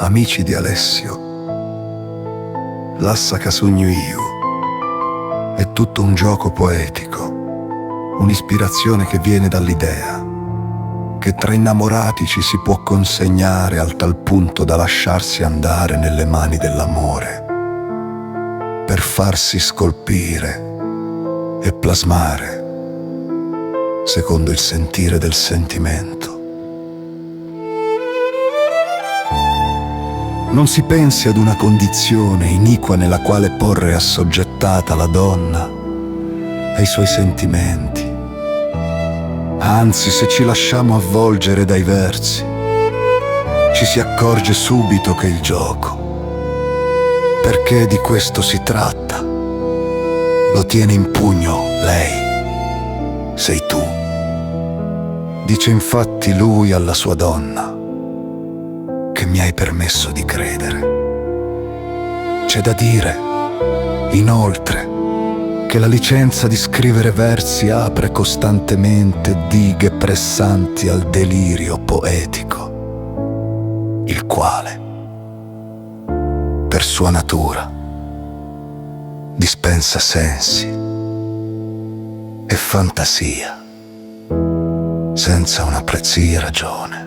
Amici di Alessio, Lassa ca sogno io è tutto un gioco poetico, un'ispirazione che viene dall'idea che tra innamorati ci si può consegnare al tal punto da lasciarsi andare nelle mani dell'amore per farsi scolpire e plasmare secondo il sentire del sentimento. Non si pensi ad una condizione iniqua nella quale porre assoggettata la donna ai suoi sentimenti. Anzi, se ci lasciamo avvolgere dai versi, ci si accorge subito che il gioco, perché di questo si tratta, lo tiene in pugno lei, sei tu. Dice infatti lui alla sua donna: che mi hai permesso di credere. C'è da dire, inoltre, che la licenza di scrivere versi apre costantemente dighe pressanti al delirio poetico, il quale, per sua natura, dispensa sensi e fantasia senza una prezia ragione.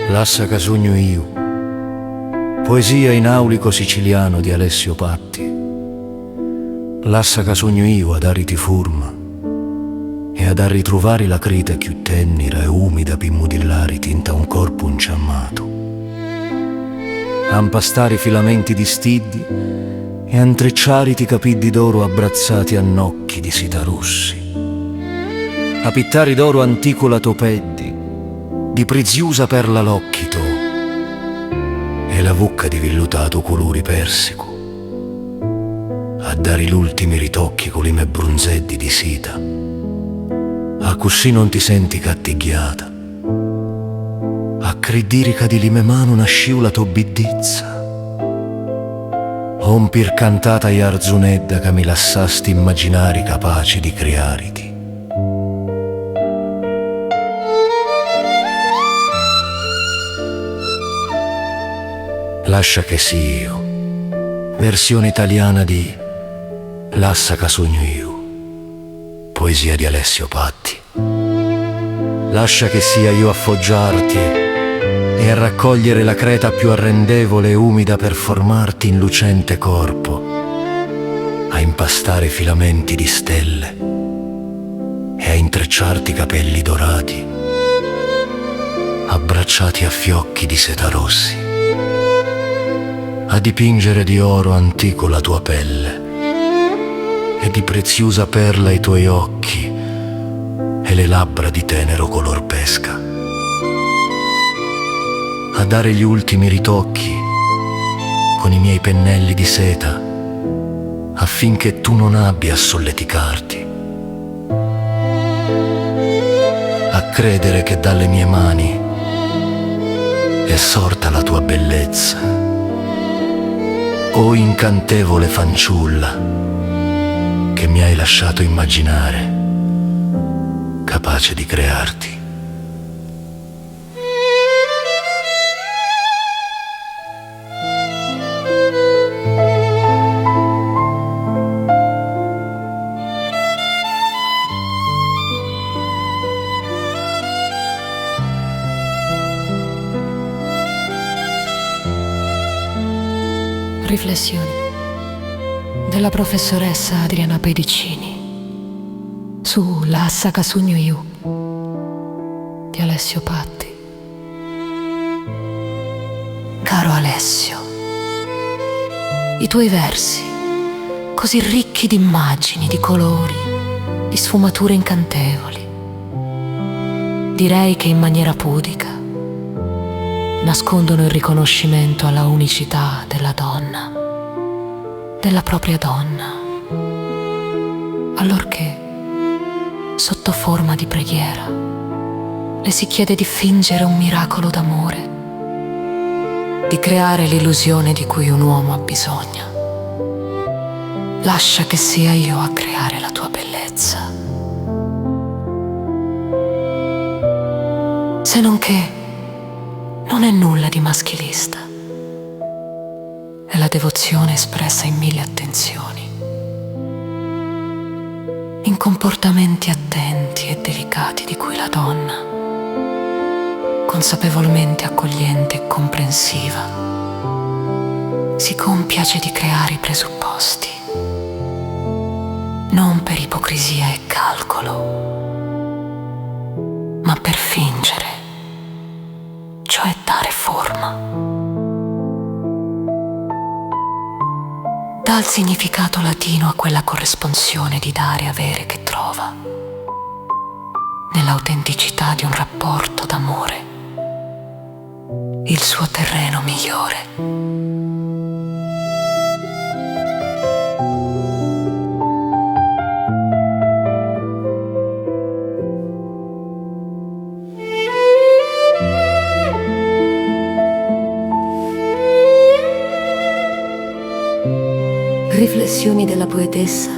Lassa ca sogno io, poesia in aulico siciliano di Alessio Patti. Lassa ca sogno io ad ariti furma e ad ritrovare la creta più tennera e umida per modellare tinta un corpo inciammato, a impastare filamenti di stiddi e a intrecciare i capiddi d'oro abbrazzati a nocchi di sita rossi, a pittare d'oro antico la topeddi di preziusa perla l'occhito e la vucca di vellutato colori persico, a dare gli ultimi ritocchi con le brunzeddi di seta, a così non ti senti cattighiata, a credere che di lime mano nasciu la tua biddizza, un pir cantata e arzunedda che mi lassasti immaginari capaci di creariti. Lascia che sia io, versione italiana di Lassa ca sogno io, poesia di Alessio Patti. Lascia che sia io a foggiarti e a raccogliere la creta più arrendevole e umida per formarti in lucente corpo, a impastare filamenti di stelle e a intrecciarti capelli dorati, abbracciati a fiocchi di seta rossi, a dipingere di oro antico la tua pelle e di preziosa perla i tuoi occhi e le labbra di tenero color pesca, a dare gli ultimi ritocchi con i miei pennelli di seta affinché tu non abbia a solleticarti, a credere che dalle mie mani è sorta la tua bellezza. O incantevole fanciulla che mi hai lasciato immaginare, capace di crearti. Riflessioni della professoressa Adriana Pedicini su Lassa ca sogno io di Alessio Patti. caro Alessio, i tuoi versi, così ricchi di immagini, di colori, di sfumature incantevoli, direi che in maniera pudica nascondono il riconoscimento alla unicità della donna, della propria donna, allorché, sotto forma di preghiera, le si chiede di fingere un miracolo d'amore, di creare l'illusione di cui un uomo ha bisogno. Lascia che sia io a creare la tua bellezza. Se non che non è nulla di maschilista. È la devozione espressa in mille attenzioni, in comportamenti attenti e delicati di cui la donna, consapevolmente accogliente e comprensiva, si compiace di creare i presupposti, non per ipocrisia e calcolo, ma per fingere, cioè dare forma. Dà il significato latino a quella corresponsione di dare e avere che trova nell'autenticità di un rapporto d'amore, il suo terreno migliore. Riflessioni della poetessa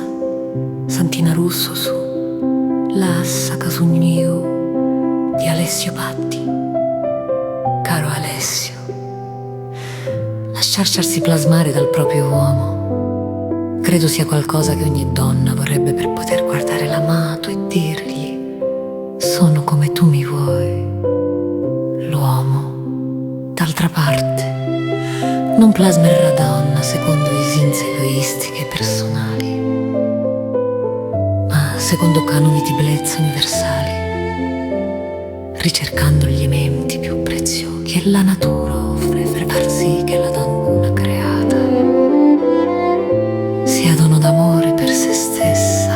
Santina Russo su Lassa Casugniu di Alessio Patti. Caro Alessio, lasciarsi plasmare dal proprio uomo credo sia qualcosa che ogni donna vorrebbe per poter guardare l'amato e dirgli: sono come tu mi vuoi. L'uomo, d'altra parte, non plasmerà donna secondo esigenze egoistiche e personali, ma secondo canoni di bellezza universali, ricercando gli elementi più preziosi che la natura offre per far sì che la donna creata sia dono d'amore per se stessa,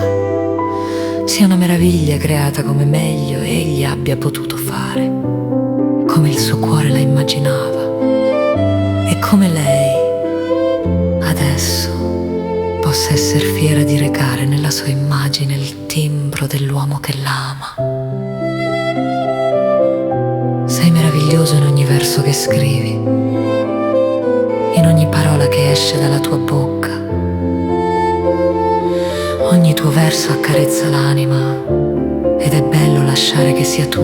sia una meraviglia creata come meglio egli abbia potuto fare, come il suo cuore la immaginava. E come lei, adesso, possa essere fiera di recare nella sua immagine il timbro dell'uomo che l'ama. Sei meraviglioso in ogni verso che scrivi, in ogni parola che esce dalla tua bocca. Ogni tuo verso accarezza l'anima ed è bello lasciare che sia tu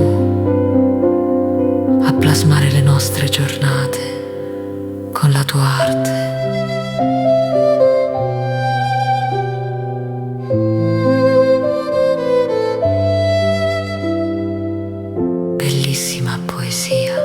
a plasmare le nostre giornate con la tua arte. Bellissima poesia.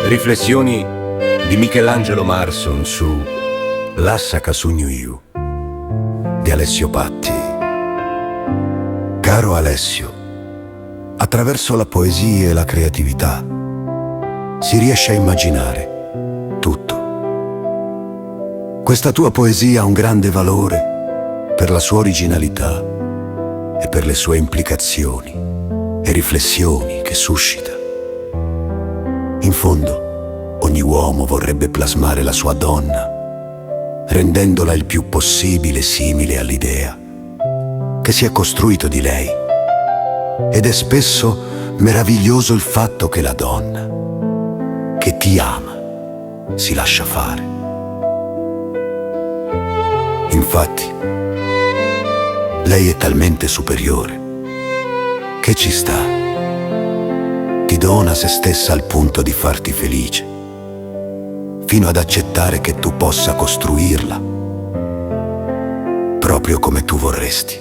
Riflessioni di Michelangelo Marson su Lassa Casugniu di Alessio Patti. Caro Alessio, attraverso la poesia e la creatività si riesce a immaginare tutto. Questa tua poesia ha un grande valore per la sua originalità e per le sue implicazioni e riflessioni che suscita. In fondo, ogni uomo vorrebbe plasmare la sua donna, rendendola il più possibile simile all'idea che si è costruito di lei. Ed è spesso meraviglioso il fatto che la donna, che ti ama, si lascia fare. Infatti, lei è talmente superiore che ci sta. Ti dona se stessa al punto di farti felice, fino ad accettare che tu possa costruirla proprio come tu vorresti.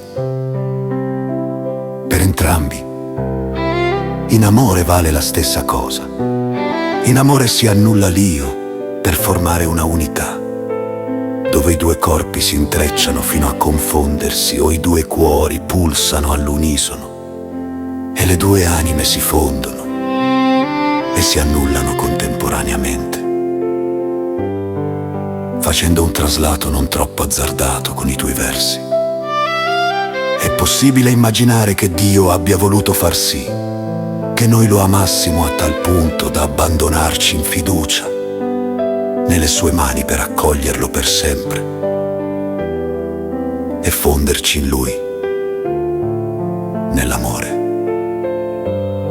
Per entrambi In amore vale la stessa cosa. In amore si annulla l'io per formare una unità, dove i due corpi si intrecciano fino a confondersi o i due cuori pulsano all'unisono e le due anime si fondono e si annullano contemporaneamente, facendo un traslato non troppo azzardato con i tuoi versi. È possibile immaginare che Dio abbia voluto far sì che noi lo amassimo a tal punto da abbandonarci in fiducia nelle sue mani per accoglierlo per sempre e fonderci in lui, nell'amore.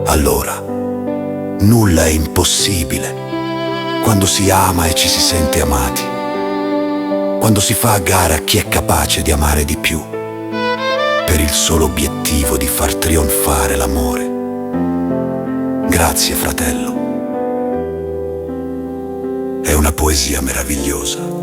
Allora, nulla è impossibile quando si ama e ci si sente amati, quando si fa a gara chi è capace di amare di più, per il solo obiettivo di far trionfare l'amore. Grazie, fratello. È una poesia meravigliosa.